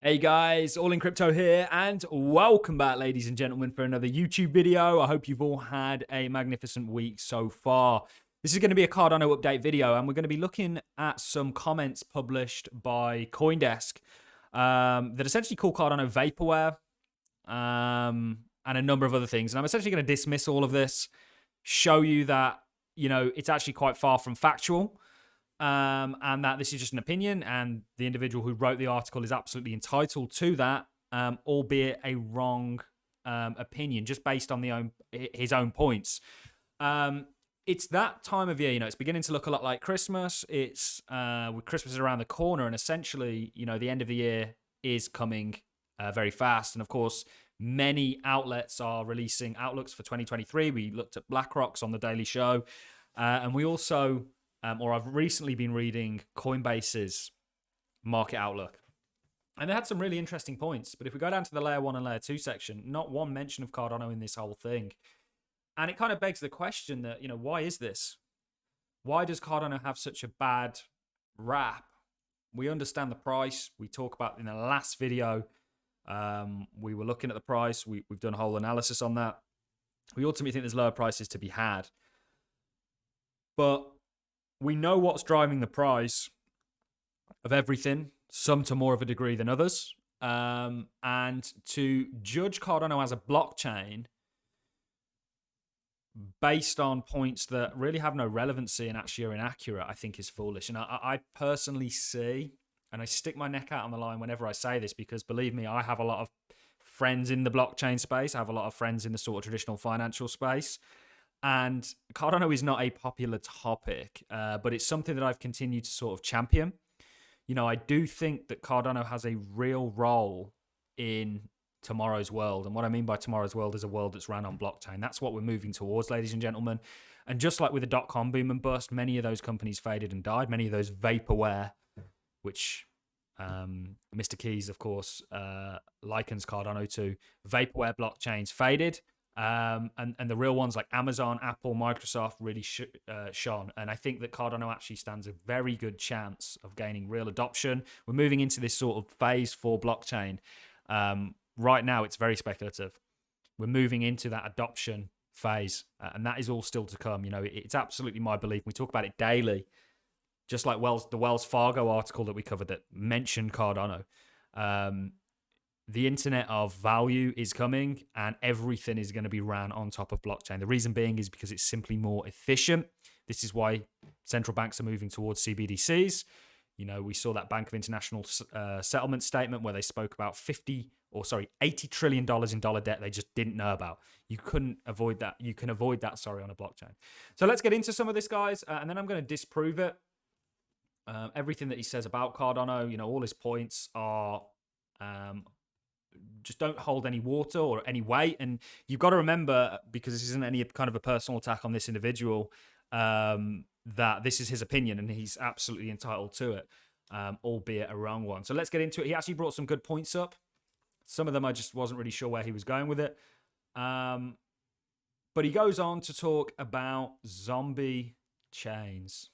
Hey guys, All in Crypto here, and welcome back, ladies and gentlemen, for another YouTube video. I hope you've all had a magnificent week so far. This is going to be a Cardano update video, and we're going to be looking at some comments published by Coindesk that essentially call Cardano Vapourware and a number of other things. And I'm essentially going to dismiss all of this, show you that, it's actually quite far from factual. And that this is just an opinion, and the individual who wrote the article is absolutely entitled to that, albeit a wrong opinion, just based on his own points. It's that time of year, it's beginning to look a lot like Christmas. It's with Christmas around the corner, and essentially, the end of the year is coming very fast. And of course, many outlets are releasing outlooks for 2023. We looked at BlackRock's on the Daily Show, and we also... or I've recently been reading Coinbase's market outlook. And they had some really interesting points. But if we go down to the layer 1 and layer 2 section, not one mention of Cardano in this whole thing. And it kind of begs the question that, why is this? Why does Cardano have such a bad rap? We understand the price. We talk about in the last video. We were looking at the price. We've done a whole analysis on that. We ultimately think there's lower prices to be had. But we know what's driving the price of everything, some to more of a degree than others. And to judge Cardano as a blockchain based on points that really have no relevancy and actually are inaccurate, I think is foolish. And I personally see, and I stick my neck out on the line whenever I say this, because believe me, I have a lot of friends in the blockchain space. I have a lot of friends in the sort of traditional financial space. And Cardano is not a popular topic, but it's something that I've continued to sort of champion. I do think that Cardano has a real role in tomorrow's world. And what I mean by tomorrow's world is a world that's ran on blockchain. That's what we're moving towards, ladies and gentlemen. And just like with the dot-com boom and bust, many of those companies faded and died. Many of those vaporware, which Mr. Keys, of course, likens Cardano to, vaporware blockchains faded. And the real ones like Amazon, Apple, Microsoft really shone. And I think that Cardano actually stands a very good chance of gaining real adoption. We're moving into this sort of phase for blockchain. Right now, it's very speculative. We're moving into that adoption phase, and that is all still to come. It's absolutely my belief. We talk about it daily, just like the Wells Fargo article that we covered that mentioned Cardano. The internet of value is coming, and everything is going to be ran on top of blockchain. The reason being is because it's simply more efficient. This is why central banks are moving towards CBDCs. We saw that Bank of International settlement statement where they spoke about $80 trillion in dollar debt they just didn't know about. You couldn't avoid that. You can avoid that, on a blockchain. So let's get into some of this, guys, and then I'm going to disprove it. Everything that he says about Cardano, all his points are... just don't hold any water or any weight. And you've got to remember, because this isn't any kind of a personal attack on this individual, that this is his opinion and he's absolutely entitled to it, albeit a wrong one. So let's get into it. He actually brought some good points up. Some of them I just wasn't really sure where he was going with it. But he goes on to talk about zombie chains.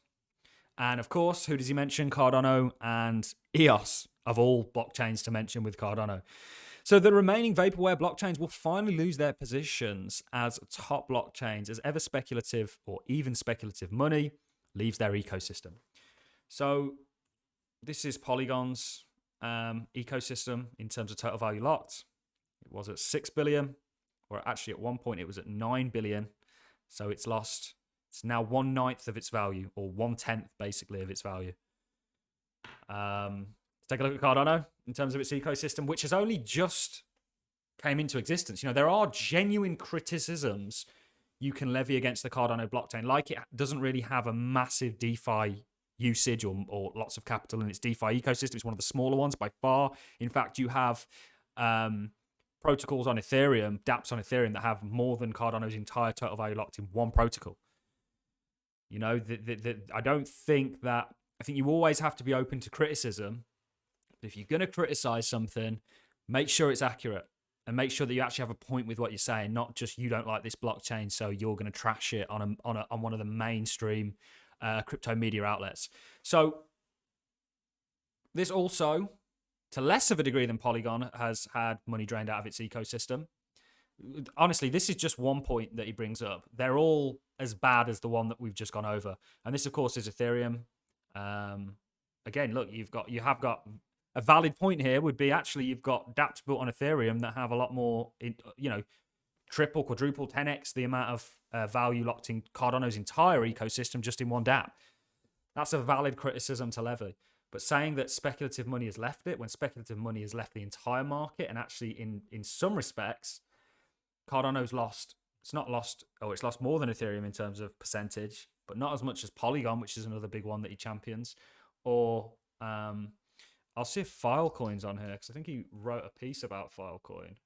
And of course, who does he mention? Cardano and Ethos, of all blockchains to mention with Cardano. So the remaining vaporware blockchains will finally lose their positions as top blockchains as ever speculative or even speculative money leaves their ecosystem. So this is Polygon's ecosystem in terms of total value locked. It was at 6 billion, or actually at one point it was at 9 billion. So it's lost. It's now 1/9 of its value, or 1/10 basically of its value. Take a look at Cardano in terms of its ecosystem, which has only just came into existence. There are genuine criticisms you can levy against the Cardano blockchain. Like, it doesn't really have a massive DeFi usage or lots of capital in its DeFi ecosystem. It's one of the smaller ones by far. In fact, you have protocols on Ethereum, dApps on Ethereum, that have more than Cardano's entire total value locked in one protocol. I don't think that... I think you always have to be open to criticism. If you're going to criticize something, make sure it's accurate and make sure that you actually have a point with what you're saying, not just you don't like this blockchain, so you're going to trash it on one of the mainstream crypto media outlets. So this also to less of a degree than Polygon, has had money drained out of its ecosystem. Honestly, this is just one point that he brings up. They're all as bad as the one that we've just gone over. And this, of course, is Ethereum. Again, look, you have got a valid point here would be actually you've got dApps built on Ethereum that have a lot more, triple, quadruple, 10x the amount of value locked in Cardano's entire ecosystem just in one dApp. That's a valid criticism to levy. But saying that speculative money has left it, when speculative money has left the entire market, and actually in some respects, Cardano's lost. It's lost more than Ethereum in terms of percentage, but not as much as Polygon, which is another big one that he champions. Or I'll see if Filecoin's on here, because I think he wrote a piece about Filecoin.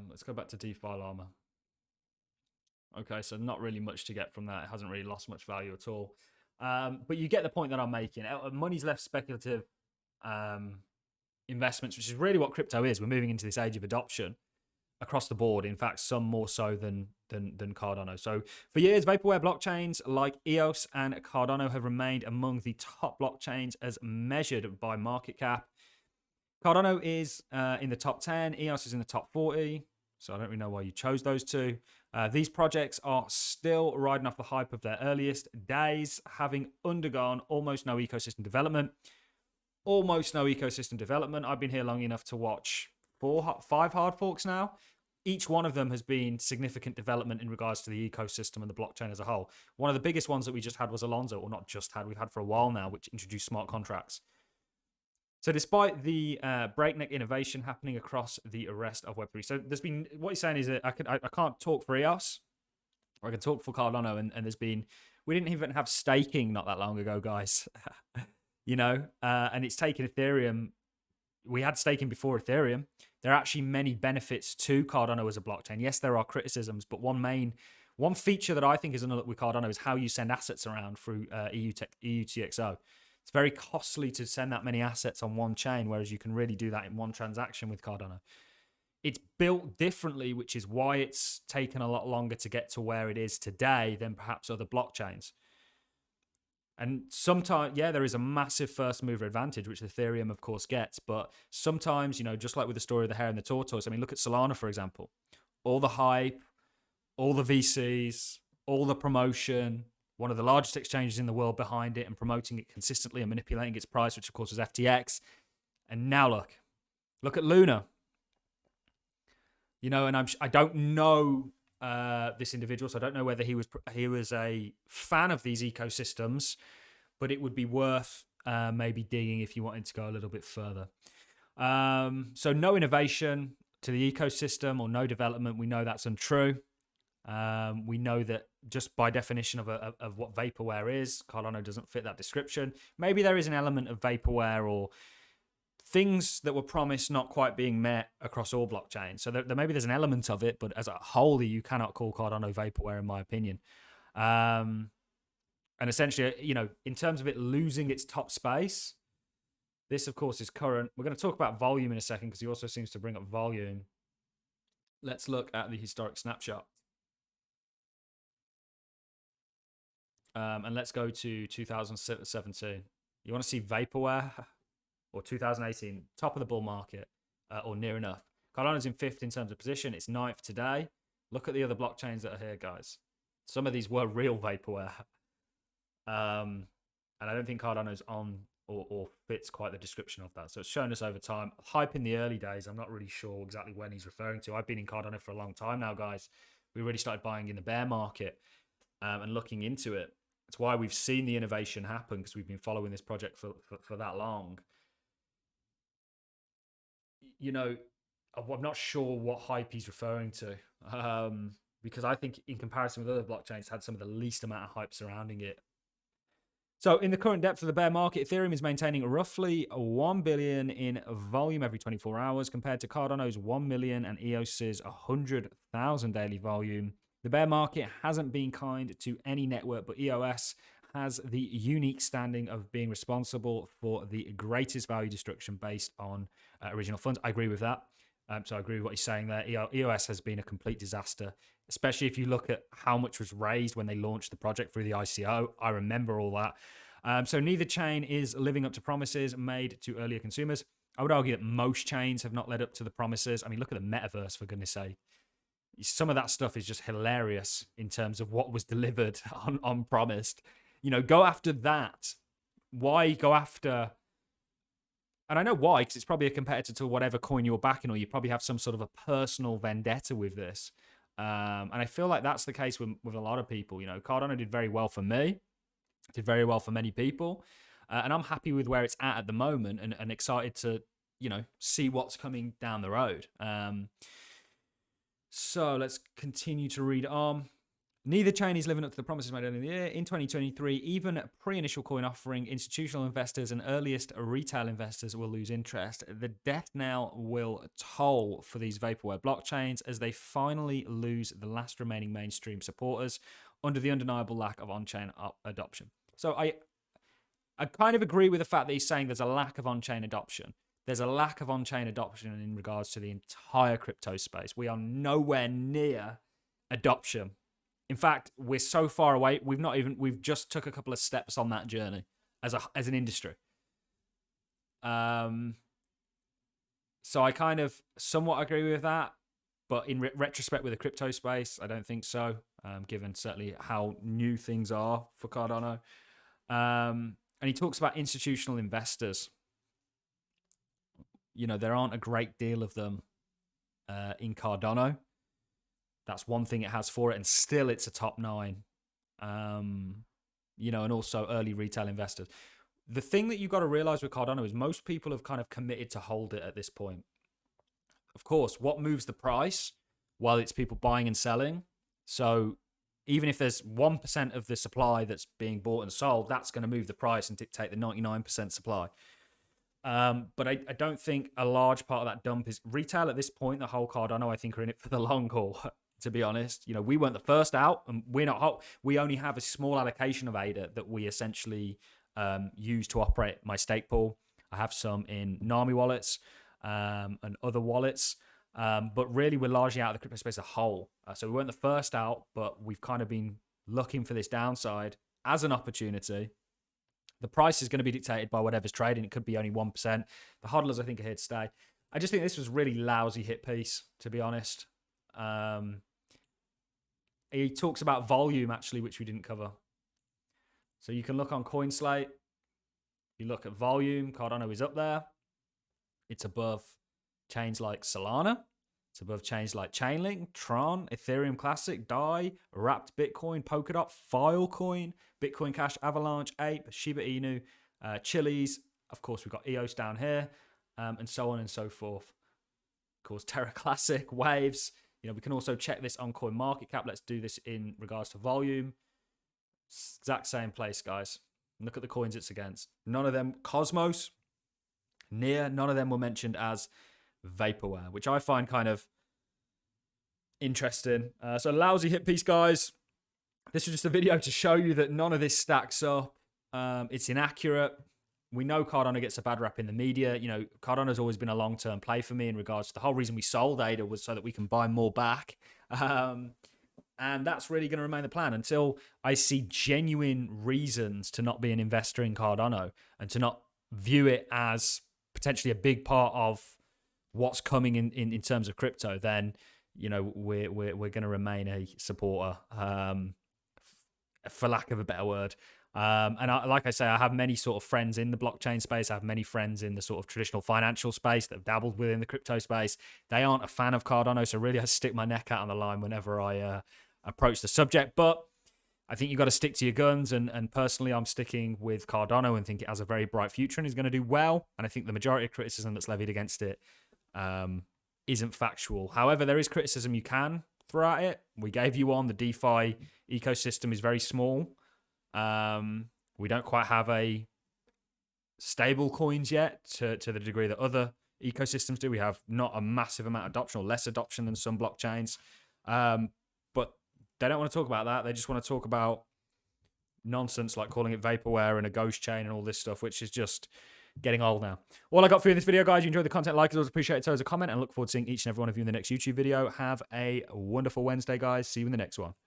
Let's go back to DeFi Llama. Okay, so not really much to get from that. It hasn't really lost much value at all. But you get the point that I'm making. Money's left speculative investments, which is really what crypto is. We're moving into this age of adoption across the board. In fact, some more so than Cardano. So for years, Vapourware blockchains like Ethos and Cardano have remained among the top blockchains as measured by market cap. Cardano is in the top 10. Ethos is in the top 40. So I don't really know why you chose those two. These projects are still riding off the hype of their earliest days, having undergone almost no ecosystem development. I've been here long enough to watch 5 hard forks now. Each one of them has been significant development in regards to the ecosystem and the blockchain as a whole. One of the biggest ones that we just had was Alonzo, or not just had, we've had for a while now, which introduced smart contracts. So despite the breakneck innovation happening across the rest of Web3, so there's been, what he's saying is that I can't talk for EOS, or I can talk for Cardano, and there's been, we didn't even have staking not that long ago, guys. And it's taken Ethereum. We had staking before Ethereum. There are actually many benefits to Cardano as a blockchain. Yes, there are criticisms, but one feature that I think is another with Cardano is how you send assets around through EUTXO. It's very costly to send that many assets on one chain, whereas you can really do that in one transaction with Cardano. It's built differently, which is why it's taken a lot longer to get to where it is today than perhaps other blockchains. And sometimes, there is a massive first mover advantage, which Ethereum, of course, gets. But sometimes, just like with the story of the hare and the tortoise, I mean, look at Solana, for example. All the hype, all the VCs, all the promotion, one of the largest exchanges in the world behind it and promoting it consistently and manipulating its price, which, of course, was FTX. And now look at Luna. And I don't know this individual, so I don't know whether he was a fan of these ecosystems, but it would be worth maybe digging if you wanted to go a little bit further. So no innovation to the ecosystem or no development. We know that's untrue. We know that just by definition of what Vapourware is, Cardano doesn't fit that description. Maybe there is an element of Vapourware or things that were promised not quite being met across all blockchains. So maybe there's an element of it, but as a whole, you cannot call Cardano Vapourware, in my opinion. And essentially, in terms of it losing its top space, this, of course, is current. We're going to talk about volume in a second because he also seems to bring up volume. Let's look at the historic snapshot. And let's go to 2017. You want to see Vapourware? Or 2018, top of the bull market, or near enough. Cardano's in 5th in terms of position. It's 9th today. Look at the other blockchains that are here, guys. Some of these were real Vapourware. And I don't think Cardano's on or fits quite the description of that. So it's shown us over time. Hype in the early days, I'm not really sure exactly when he's referring to. I've been in Cardano for a long time now, guys. We really started buying in the bear market and looking into it. It's why we've seen the innovation happen, because we've been following this project for that long. I'm not sure what hype he's referring to, because I think in comparison with other blockchains, had some of the least amount of hype surrounding it. So in the current depth of the bear market, Ethereum is maintaining roughly 1 billion in volume every 24 hours compared to Cardano's 1 million and EOS's 100,000 daily volume. The bear market hasn't been kind to any network, but EOS has the unique standing of being responsible for the greatest value destruction based on original funds. I agree with that. So I agree with what he's saying there. EOS has been a complete disaster, especially if you look at how much was raised when they launched the project through the ICO. I remember all that. So neither chain is living up to promises made to earlier consumers. I would argue that most chains have not led up to the promises. I mean, look at the metaverse, for goodness sake. Some of that stuff is just hilarious in terms of what was delivered on promised. You know, go after that. Why go after... And I know why, because it's probably a competitor to whatever coin you're backing, or you probably have some sort of a personal vendetta with this. And I feel like that's the case with a lot of people. You know, Cardano did very well for me, did very well for many people. And I'm happy with where it's at the moment, and excited to, you know, see what's coming down the road. So let's continue to read on. Neither chain is living up to the promises made earlier in the year. In 2023, even pre-initial coin offering, institutional investors and earliest retail investors will lose interest. The death knell will toll for these Vapourware blockchains as they finally lose the last remaining mainstream supporters under the undeniable lack of on-chain adoption. So I kind of agree with the fact that he's saying there's a lack of on-chain adoption. There's a lack of on-chain adoption in regards to the entire crypto space. We are nowhere near adoption. In fact, we're so far away. We've just took a couple of steps on that journey as an industry. So I kind of somewhat agree with that, but in retrospect with the crypto space, I don't think so, given certainly how new things are for Cardano. And he talks about institutional investors. You know, there aren't a great deal of them in Cardano. That's one thing it has for it, and still it's a top 9. You know, and also early retail investors. The thing that you've got to realize with Cardano is most people have kind of committed to hold it at this point. Of course, what moves the price? Well, it's people buying and selling. So even if there's 1% of the supply that's being bought and sold, that's going to move the price and dictate the 99% supply. But I don't think a large part of that dump is retail at this point. The whole Cardano, I think, are in it for the long haul. To be honest, you know, we weren't the first out, and we're not hot. We only have a small allocation of ADA that we essentially use to operate my stake pool. I have some in NAMI wallets and other wallets, but really we're largely out of the crypto space as a whole. So we weren't the first out, but we've kind of been looking for this downside as an opportunity. The price is going to be dictated by whatever's trading. It could be only 1%. The hodlers, I think, are here to stay. I just think this was really lousy hit piece, to be honest. He talks about volume, actually, which we didn't cover. So you can look on CoinSlate. You look at volume. Cardano is up there. It's above chains like Solana. It's above chains like Chainlink, Tron, Ethereum Classic, DAI, Wrapped Bitcoin, Polkadot, Filecoin, Bitcoin Cash, Avalanche, Ape, Shiba Inu, Chiliz. Of course, we've got EOS down here, and so on and so forth. Of course, TERRA Classic, Waves. You know, we can also check this on CoinMarketCap. Let's do this in regards to volume. Exact same place, guys. Look at the coins it's against. None of them, Cosmos, none of them were mentioned as Vapourware, which I find kind of interesting. So lousy hit piece, guys. This is just a video to show you that none of this stacks up. It's inaccurate. We know Cardano gets a bad rap in the media. You know, Cardano's always been a long-term play for me in regards to the whole reason we sold ADA was so that we can buy more back. And that's really going to remain the plan until I see genuine reasons to not be an investor in Cardano and to not view it as potentially a big part of what's coming in terms of crypto. Then, you know, we're going to remain a supporter, for lack of a better word. And like I say, I have many sort of friends in the blockchain space. I have many friends in the sort of traditional financial space that have dabbled within the crypto space. They aren't a fan of Cardano, so really I stick my neck out on the line whenever I approach the subject. But I think you've got to stick to your guns, and personally I'm sticking with Cardano and think it has a very bright future and is going to do well. And I think the majority of criticism that's levied against it isn't factual. However, there is criticism you can throw at it. We gave you one. The DeFi ecosystem is very small. We don't quite have a stable coins yet to the degree that other ecosystems do. We have not a massive amount of adoption or less adoption than some blockchains. But they don't want to talk about that. They just want to talk about nonsense like calling it Vapourware and a ghost chain and all this stuff, which is just getting old now. All I got for you in this video, guys. You enjoyed the content, like as always, appreciate it. So as a comment, and look forward to seeing each and every one of you in the next YouTube video. Have a wonderful Wednesday, guys. See you in the next one.